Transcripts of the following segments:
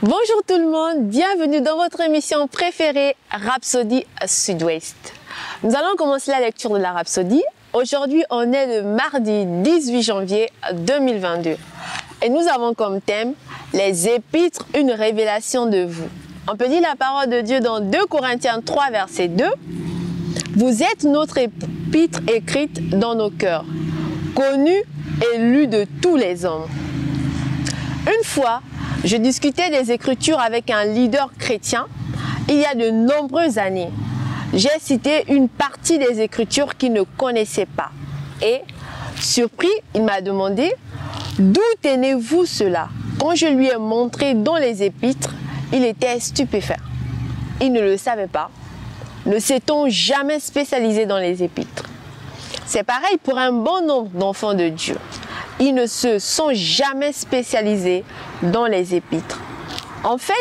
Bonjour tout le monde, bienvenue dans votre émission préférée Rhapsody Sud-Ouest. Nous allons commencer la lecture de la Rhapsody. Aujourd'hui, on est le mardi 18 janvier 2022 et nous avons comme thème les épîtres, une révélation de vous. On peut dire la parole de Dieu dans 2 Corinthiens 3 verset 2. Vous êtes notre épître écrite dans nos cœurs, connue et lue de tous les hommes. Une fois, je discutais des Écritures avec un leader chrétien il y a de nombreuses années. J'ai cité une partie des Écritures qu'il ne connaissait pas. Et, surpris, il m'a demandé « D'où tenez-vous cela ?» Quand je lui ai montré dans les Épîtres, il était stupéfait. Il ne le savait pas. Ne s'est-on jamais spécialisé dans les Épîtres? C'est pareil pour un bon nombre d'enfants de Dieu. Ils ne se sont jamais spécialisés dans les épîtres. En fait,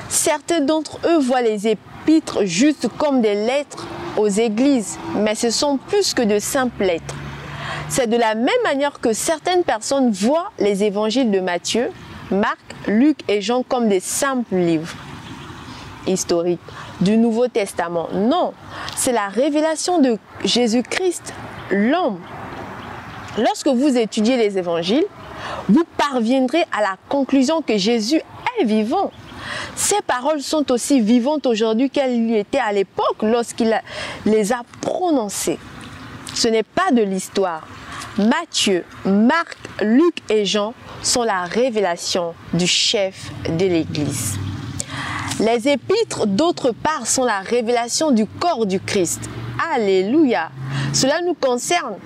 certains d'entre eux voient les épîtres juste comme des lettres aux églises, mais ce sont plus que de simples lettres. C'est de la même manière que certaines personnes voient les évangiles de Matthieu, Marc, Luc et Jean comme des simples livres historiques du Nouveau Testament. Non, c'est la révélation de Jésus-Christ, l'homme. Lorsque vous étudiez les évangiles, vous parviendrez à la conclusion que Jésus est vivant. Ces paroles sont aussi vivantes aujourd'hui qu'elles lui étaient à l'époque lorsqu'il les a prononcées. Ce n'est pas de l'histoire. Matthieu, Marc, Luc et Jean sont la révélation du chef de l'Église. Les épîtres, d'autre part, sont la révélation du corps du Christ. Alléluia! Cela nous concerne.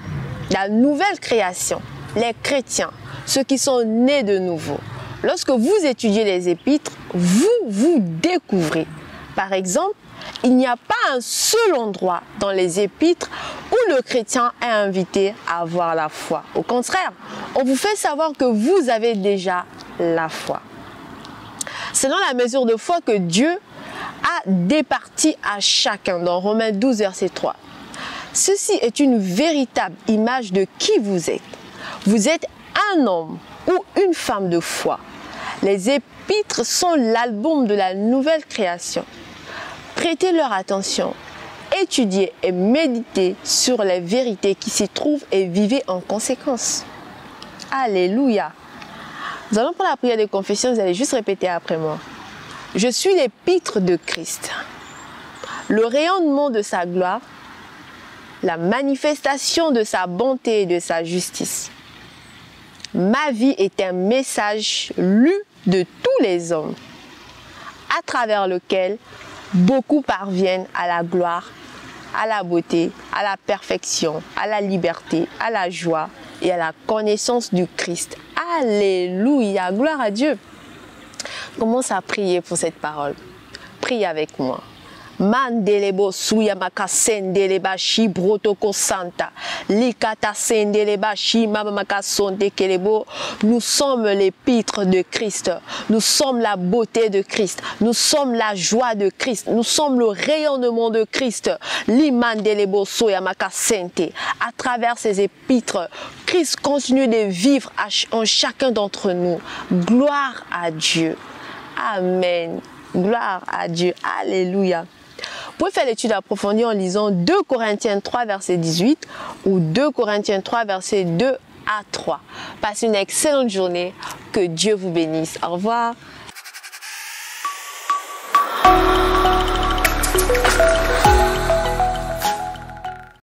La nouvelle création, les chrétiens, ceux qui sont nés de nouveau. Lorsque vous étudiez les épîtres, vous découvrez. Par exemple, il n'y a pas un seul endroit dans les épîtres où le chrétien est invité à avoir la foi. Au contraire, on vous fait savoir que vous avez déjà la foi. Selon la mesure de foi que Dieu a départie à chacun dans Romains 12, verset 3. Ceci est une véritable image de qui vous êtes. Vous êtes un homme ou une femme de foi. Les épîtres sont l'album de la nouvelle création. Prêtez leur attention, étudiez et méditez sur les vérités qui s'y trouvent et vivez en conséquence. Alléluia. Nous allons prendre la prière de confession, vous allez juste répéter après moi. Je suis l'épître de Christ, le rayonnement de sa gloire, la manifestation de sa bonté et de sa justice. Ma vie est un message lu de tous les hommes, à travers lequel beaucoup parviennent à la gloire, à la beauté, à la perfection, à la liberté, à la joie et à la connaissance du Christ. Alléluia, gloire à Dieu. Commence à prier pour cette parole. Prie avec moi. Mandelebo suyamaka sendeleba shi brotoko santa likata sendeleba shi mamaka sonde kelebo. Nous sommes l'épître de Christ. Nous sommes la beauté de Christ. Nous sommes la joie de Christ. Nous sommes le rayonnement de Christ. Limandelebo suyamaka sente. À travers ces épîtres, Christ continue de vivre en chacun d'entre nous. Gloire à Dieu. Amen. Gloire à Dieu. Alléluia. Vous pouvez faire l'étude approfondie en lisant 2 Corinthiens 3 verset 18 ou 2 Corinthiens 3 verset 2 à 3. Passez une excellente journée. Que Dieu vous bénisse. Au revoir.